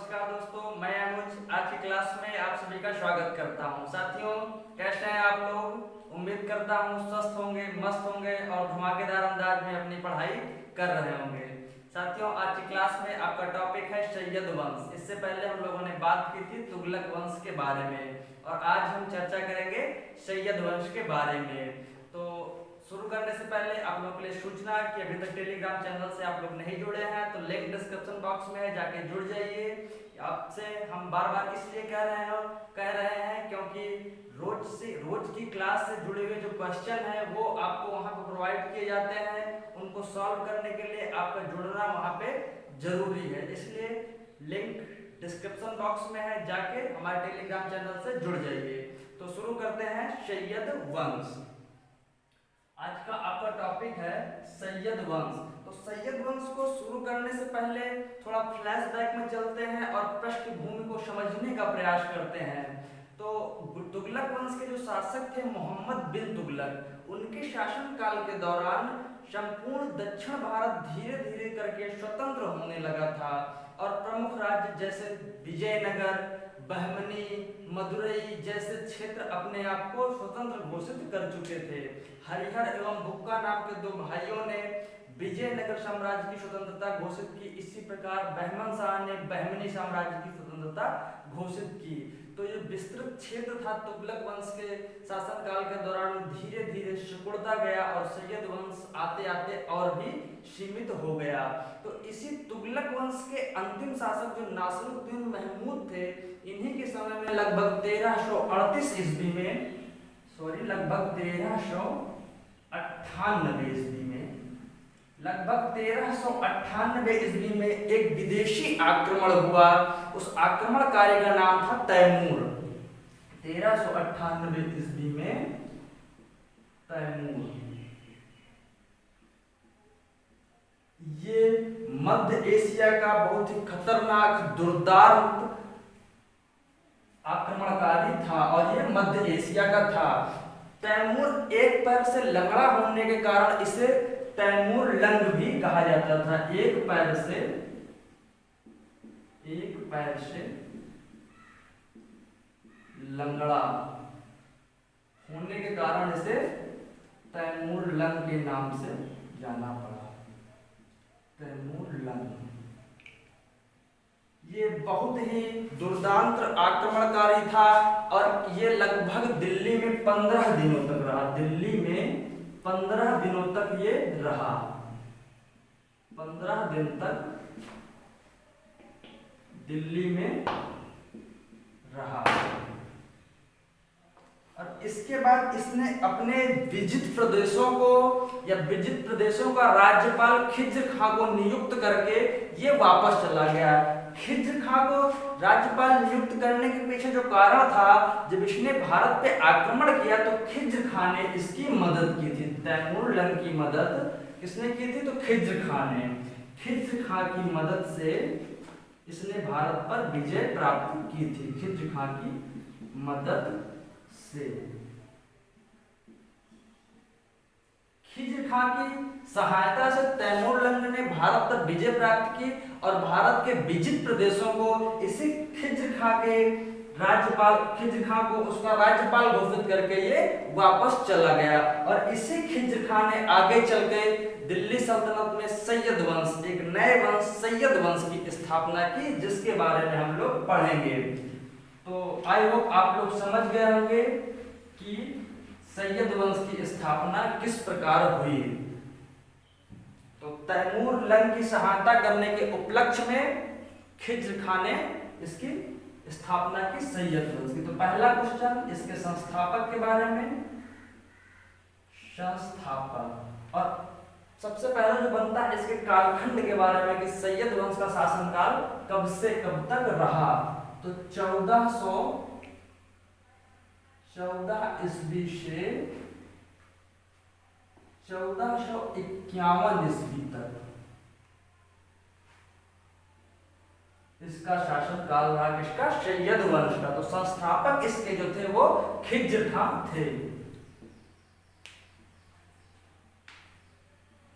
नमस्कार दोस्तों, मैं अनुज आज की क्लास में आप सभी का स्वागत करता हूं। साथियों, कैसे हैं आप लोग? उम्मीद करता हूं स्वस्थ होंगे, मस्त होंगे और धमाकेदार अंदाज में अपनी पढ़ाई कर रहे होंगे। साथियों, आज की क्लास में आपका टॉपिक है सैयद वंश। इससे पहले हम लोगों ने बात की थी तुगलक वंश के बारे में और आज हम चर्चा करेंगे सैयद वंश के बारे में। तो शुरू करने से पहले आप लोगों के लिए सूचना कि अभी तक टेलीग्राम चैनल से आप लोग नहीं जुड़े हैं तो लिंक डिस्क्रिप्शन बॉक्स में है, जाके जुड़ जाइए। आपसे हम बार बार इसलिए कह रहे हैं क्योंकि रोज की क्लास से जुड़े हुए जो क्वेश्चन है वो आपको वहां पर प्रोवाइड किए जाते हैं। उनको सॉल्व करने के लिए आपका जुड़ना वहां पे जरूरी है, इसलिए लिंक डिस्क्रिप्शन बॉक्स में है, जाके हमारे टेलीग्राम चैनल से जुड़ जाइए। तो शुरू करते हैं सैयद वंश। आज का आपका टॉपिक है सैयद वंश। तो सैयद वंश को शुरू करने से पहले थोड़ा फ्लैशबैक में चलते हैं और पृष्ठभूमि को समझने का प्रयास करते हैं। तो तुगलक वंश के जो शासक थे मोहम्मद बिन तुगलक, उनके शासन काल के दौरान संपूर्ण दक्षिण भारत धीरे धीरे करके स्वतंत्र होने लगा था और प्रमुख राज्य जैसे विजयनगर, बहमनी, मदुरई जैसे क्षेत्र अपने आप को स्वतंत्र घोषित कर चुके थे। हरिहर एवं बुक्का नाम के दो भाइयों ने विजयनगर साम्राज्य की स्वतंत्रता घोषित की। इसी प्रकार बहमन शाह ने बहमनी साम्राज्य की स्वतंत्रता घोषित की। तो ये विस्तृत क्षेत्र था तुगलक वंश के शासनकाल के दौरान धीरे धीरे सिकुड़ता गया और सैयद वंश आते आते और भी सीमित हो गया। तो इसी तुगलक वंश के अंतिम शासक जो नासिरुद्दीन महमूद थे, इन्हीं के समय में लगभग 1338 ईस्वी में लगभग 1398 ईस्वी में एक विदेशी आक्रमण हुआ। उस आक्रमणकारी का नाम था तैमूर। 1398 ईस्वी में तैमूर ये मध्य एशिया का बहुत ही खतरनाक दुर्दांत आक्रमणकारी था और ये मध्य एशिया का था। तैमूर एक पैर से लंगड़ा होने के कारण इसे तैमूर लंग भी कहा जाता था। एक पैर से लंगड़ा होने के कारण इसे तैमूर लंग के नाम से जाना पड़ा। तैमूर लंग ये बहुत ही दुर्दांत आक्रमणकारी था और ये लगभग दिल्ली में 15 दिनों तक रहा। दिल्ली में 15 दिनों तक ये रहा। 15 दिन तक दिल्ली में रहा और इसके बाद इसने अपने विजित प्रदेशों का राज्यपाल खिज्र खां को नियुक्त करके ये वापस चला गया। खिज्र खां को राज्यपाल नियुक्त करने के पीछे जो कारण था, जब इसने भारत पे आक्रमण किया तो खिज्र खां ने इसकी मदद की थी। तैमूर लंग की मदद किसने की थी? तो खिज्र खां ने। खिज्र खां की मदद से इसने भारत पर विजय प्राप्त की थी। खिज्र खां की मदद से खिज्र खां की सहायता से तैमूर लंग ने भारत पर विजय प्राप्त की और भारत के विजित प्रदेशों को इसी खिज्र खां को उसका राज्यपाल घोषित करके ये वापस चला गया। और इसी खिज्र खां ने आगे चल के दिल्ली सल्तनत में सैयद वंश, एक नए वंश सैयद वंश की स्थापना की, जिसके बारे में हम लोग पढ़ेंगे। तो आई होप आप लोग समझ गए होंगे कि सैयद वंश की स्थापना किस प्रकार हुई। तो तैमूर लंग की सहायता करने के उपलक्ष्य में खिज्र खां ने इसकी स्थापना की सैयद वंश की। तो पहला क्वेश्चन इसके संस्थापक के बारे में। संस्थापक और सबसे पहला जो बनता है इसके कालखंड के बारे में कि सैयद वंश का शासनकाल कब से कब तक रहा। तो 1414 ईस्वी से 1451 ईस्वी तक इसका शासनकाल रहा। किसका? सैयद वंश का। तो संस्थापक इसके जो थे वो खिज्र खां थे।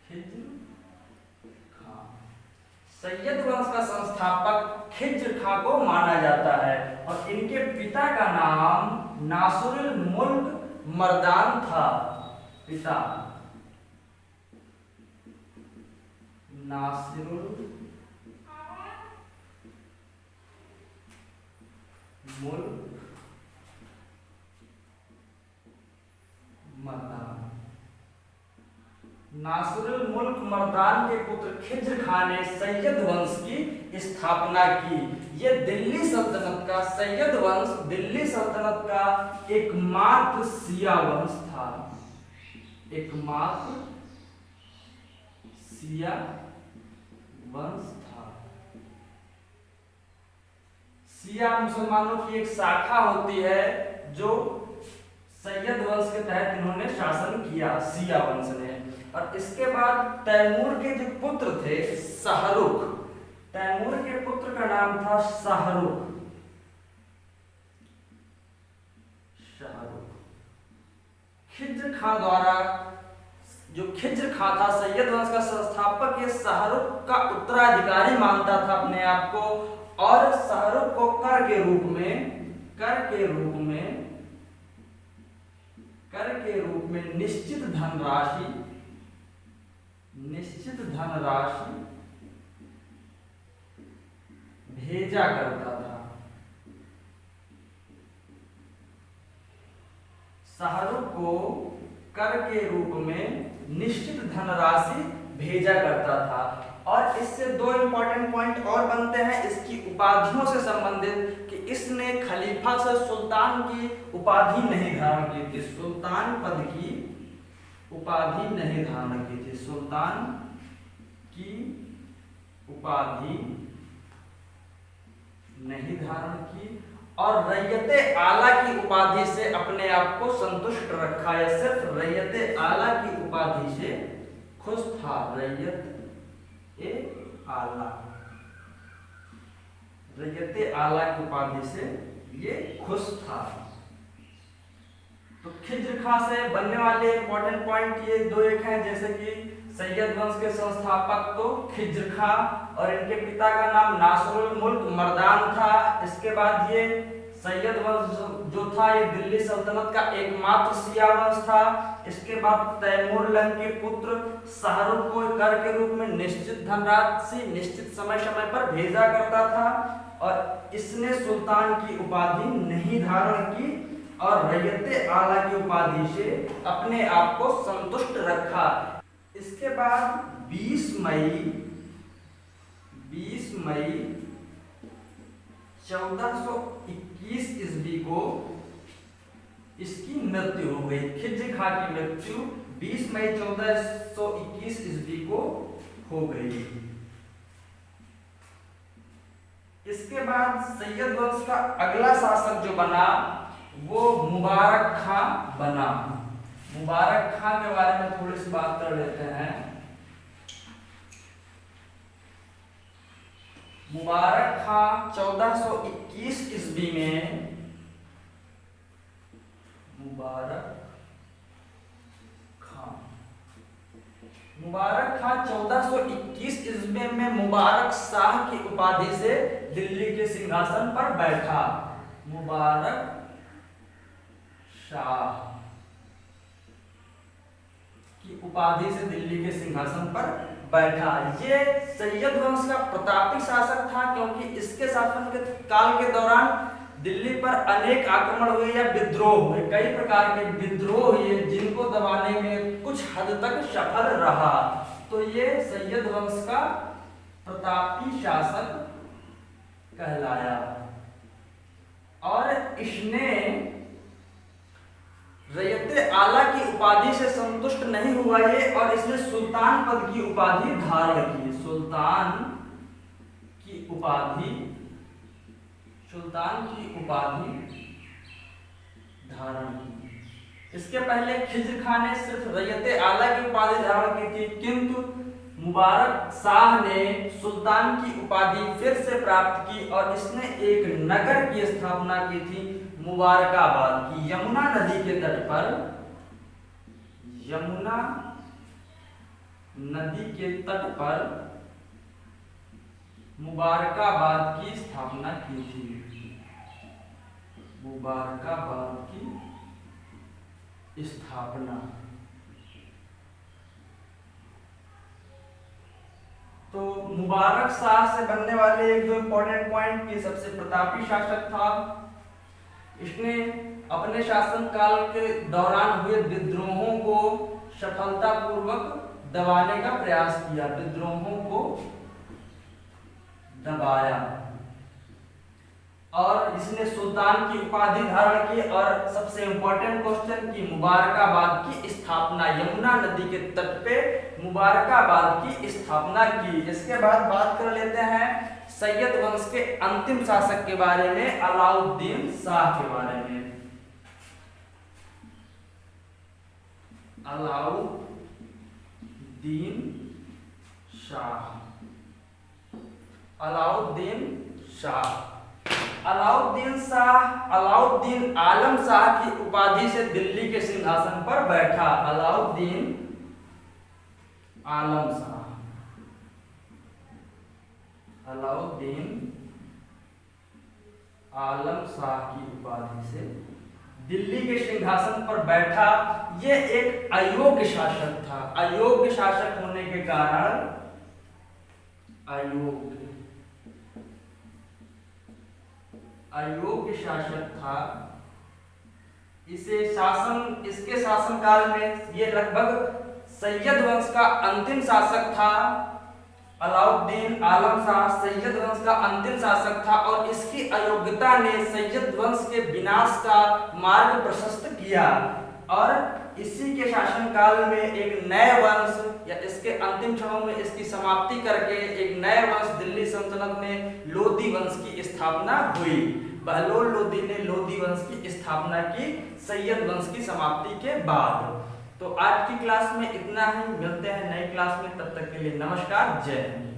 खिज्र खां सैयद वंश का संस्थापक खिज्र खां को माना जाता है और इनके पिता का नाम नासिरुल मुल्क मर्दान था। पिता नासिरुल मुल्क मर्दान। नासिरुल मुल्क मर्दान के पुत्र खिज्र खां ने सैयद वंश की स्थापना की। यह दिल्ली सल्तनत का सैयद वंश दिल्ली सल्तनत का एकमात्र शिया वंश था। एकमात्र शिया वंश था। शिया मुसलमानों की एक शाखा होती है जो सैयद वंश के तहत इन्होंने शासन किया, शिया वंश ने। और इसके बाद तैमूर के जो पुत्र थे शाहरुख, तैमूर के पुत्र का नाम था शाहरुख। खिज्र खां द्वारा, जो खिज्र खां था सैयद वंश का संस्थापक, ये शाहरुख का उत्तराधिकारी मानता था अपने आप को और शाहरुख को कर के रूप में निश्चित धनराशि भेजा करता था। शाहरुख को कर के रूप में निश्चित धनराशि भेजा करता था। और इससे दो इंपॉर्टेंट पॉइंट और बनते हैं इसकी उपाधियों से संबंधित कि इसने खलीफा से सुल्तान की उपाधि नहीं धारण की थी, सुल्तान पद की उपाधि नहीं धारण की थी, सुल्तान की उपाधि नहीं धारण की और रैयते आला की उपाधि से अपने आप को संतुष्ट रखा या सिर्फ रैयते आला की उपाधि से खुश था। रैयते आला की उपाधि से ये खुश था। तो खिज्र खां से बनने वाले इंपॉर्टेंट पॉइंट ये दो एक हैं, जैसे कि सैयद वंश के संस्थापक तो खिज्र खां और इनके पिता का नाम नासिरुल मुल्क मर्दान था। इसके बाद ये सैयद वंश जो था ये दिल्ली सल्तनत का एकमात्र शिया वंश था। इसके बाद तैमूर लंग के पुत्र शाहरुख को कर के रूप में निश्चित धनराशि निश्चित समय समय पर भेजा करता था और इसने सुल्तान की उपाधि नहीं धारण की और रैयते आला की उपाधि से अपने आप को संतुष्ट रखा। इसके बाद 20 मई 1421 ईस्वी को इसकी मृत्यु हो गई। खिज्र खां की मृत्यु 20 मई 1421 ईस्वी को हो गई। इसके बाद सैयद वंश का अगला शासक जो बना वो मुबारक खां बना। मुबारक खां के बारे में थोड़ी सी बात कर लेते हैं। मुबारक खां 1421 ईस्वी में मुबारक खां 1421 ईस्वी में मुबारक शाह की उपाधि से दिल्ली के सिंहासन पर बैठा। मुबारक शाह की उपाधि से दिल्ली के सिंहासन पर बैठा। ये सैयद वंश का प्रतापी शासक था क्योंकि इसके शासन के काल के दौरान दिल्ली पर अनेक आक्रमण हुए या विद्रोह हुए, कई प्रकार के विद्रोह हुए जिनको दबाने में कुछ हद तक सफल रहा। तो ये सैयद वंश का प्रतापी शासक कहलाया। और इसने रैयते आला की उपाधि से संतुष्ट नहीं हुआ ये और इसने सुल्तान पद की उपाधि धारण की। सुल्तान की उपाधि धारण की। इसके पहले खिज्र खां ने सिर्फ रैयते आला की उपाधि धारण की थी, किंतु मुबारक शाह ने सुल्तान की उपाधि फिर से प्राप्त की और इसने एक नगर की स्थापना की थी मुबारकाबाद की। यमुना नदी के तट पर, यमुना नदी के तट पर मुबारकाबाद की स्थापना की थी। मुबारकाबाद की स्थापना। तो मुबारक शाह से बनने वाले एक दो इंपॉर्टेंट पॉइंट की सबसे प्रतापी शासक था। इसने अपने शासन काल के दौरान हुए विद्रोहों को सफलतापूर्वक दबाने का प्रयास किया। विद्रोहों को दबाया और इसने सुल्तान की उपाधि धारण की। और सबसे इंपॉर्टेंट क्वेश्चन की मुबारकाबाद की स्थापना, यमुना नदी के तट पे मुबारकाबाद की स्थापना की। इसके बाद बात कर लेते हैं सैयद वंश के अंतिम शासक के बारे में, अलाउद्दीन शाह के बारे में। अलाउद्दीन शाह। अलाउद्दीन शाह। अलाउद्दीन शाह अलाउद्दीन आलम शाह की उपाधि से दिल्ली के सिंहासन पर बैठा। अलाउद्दीन आलम शाह। अलाउद्दीन आलम शाह की उपाधि से दिल्ली के सिंहासन पर बैठा। यह एक अयोग्य शासक था। अयोग्य शासक होने के कारण अयोग्य शासक था। इसके शासनकाल में ये लगभग सैयद वंश का अंतिम शासक था। अलाउद्दीन आलम शाह सैयद वंश का अंतिम शासक था और इसकी अयोग्यता ने सैयद वंश के विनाश का मार्ग प्रशस्त किया। और इसी के शासनकाल में एक नए वंश या इसके अंतिम क्षणों में इसकी समाप्ति करके एक नए वंश दिल्ली सल्तनत में लोधी वंश की स्थापना हुई। बहलोल लोधी ने लोधी वंश की स्थापना की सैयद वंश की समाप्ति के बाद। तो आज की क्लास में इतना ही। मिलते हैं नई क्लास में, तब तक के लिए नमस्कार, जय हिंद।